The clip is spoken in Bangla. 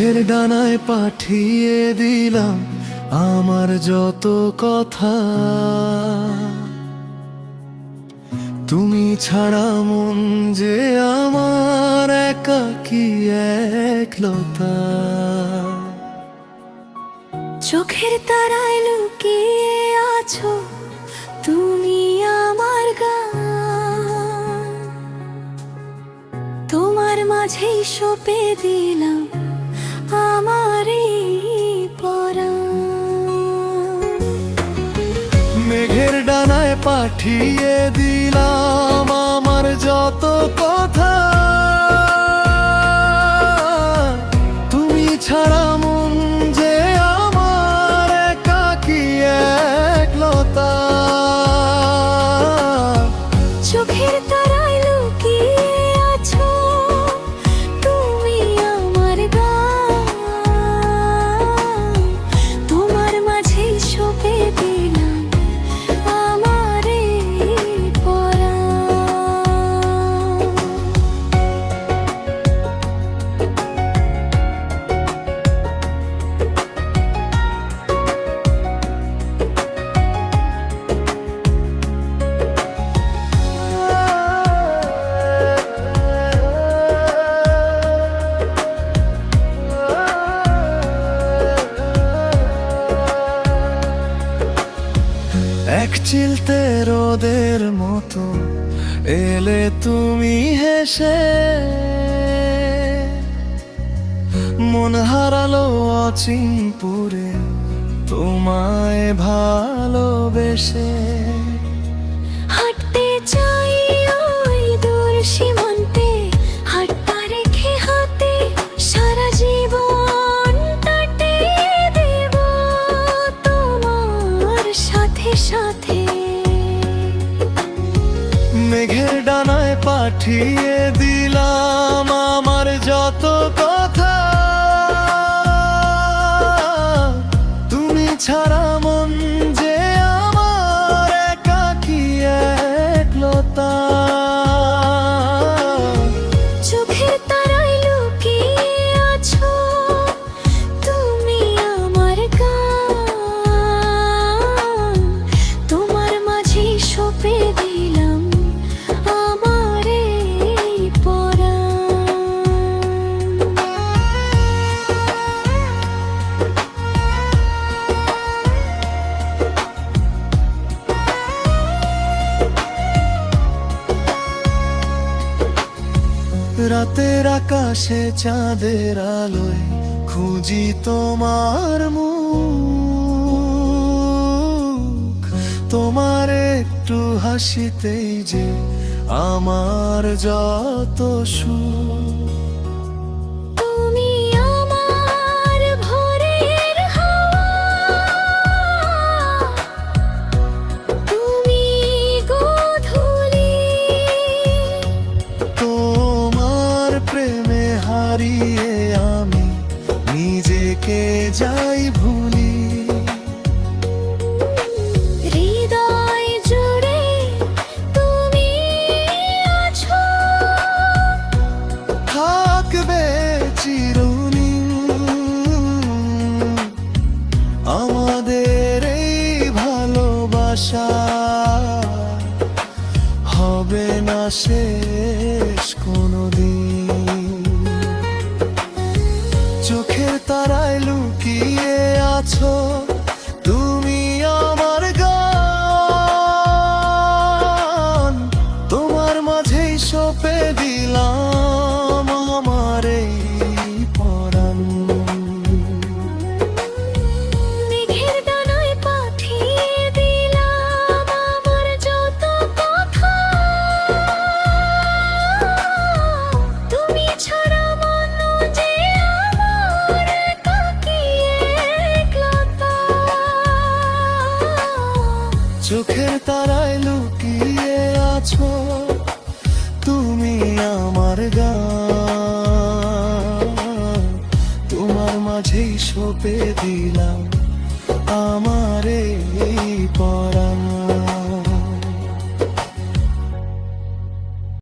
মেঘের ডানায় পাঠিয়ে দিলাম আমার যত কথা, তুমি ছাড়া মন যে আমার একাকী একলতা। চোখের তারায় লুকিয়ে আছো তুমি আমার গান, তোমার মাঝেই সঁপে দিলাম আমার এই পরাণ। মেঘের ডানায় পাঠিয়ে দিলাম আমার যত কথা, তুমি ছাড়া মন যে আমার একাকী একলতা। চোখের তারায় লুকিয়ে আছো তুমি আমার গান, তোমার মাঝেই সঁপে দিলাম আমার এই পরাণ। এক চিলতে রোদের মতো এলে তুমি হেসে, মন হারালো অচিনপুরে তোমায় ভালোবেসে। হাঁটতে চাই ওই দূর সীমান্তে, হাতটা রেখে হাতে সারা জীবন কাটিয়ে দেব তোমার সাথে সাথে। মেঘের ডানায় পাঠিয়ে দিলাম আমার যত কথা, তুমি ছাড়া মন যে আমার একাকী একলতা। চোখের তারায় লুকিয়ে আছো তুমি আমার গান, তোমার মাঝেই সঁপে দিলাম আমার এই পরাণ। রাতের আকাশে চাঁদের আলোয় খুঁজি তোমার মুখ, তোমার একটু হাসিতেই যে আমার যত সুখ। তুমি আমার ভোরের হাওয়া, তুমি গোধূলি, তোমার প্রেমে হারিয়ে আমি নিজেকে যাই ভুলি। হৃদয় জুড়ে তুমি আছো, থাকবে চিরদিন আমাদের এই ভালোবাসা, হবে না শেষ কোনোদিন। চোখের তারায় লুকিয়ে আছো তুমি আমার গান, তোমার মাঝেই সঁপে দিলাম আমার এই পরাণ। মেঘের ডানায় পাঠিয়ে দিলাম আমার যত কথা, তুমি ছাড়া মন যে আমার একাকী একলতা। চোখের তারায় লুকিয়ে আছো তুমি আমার গান, তোমার মাঝেই সঁপে দিলাম আমার এই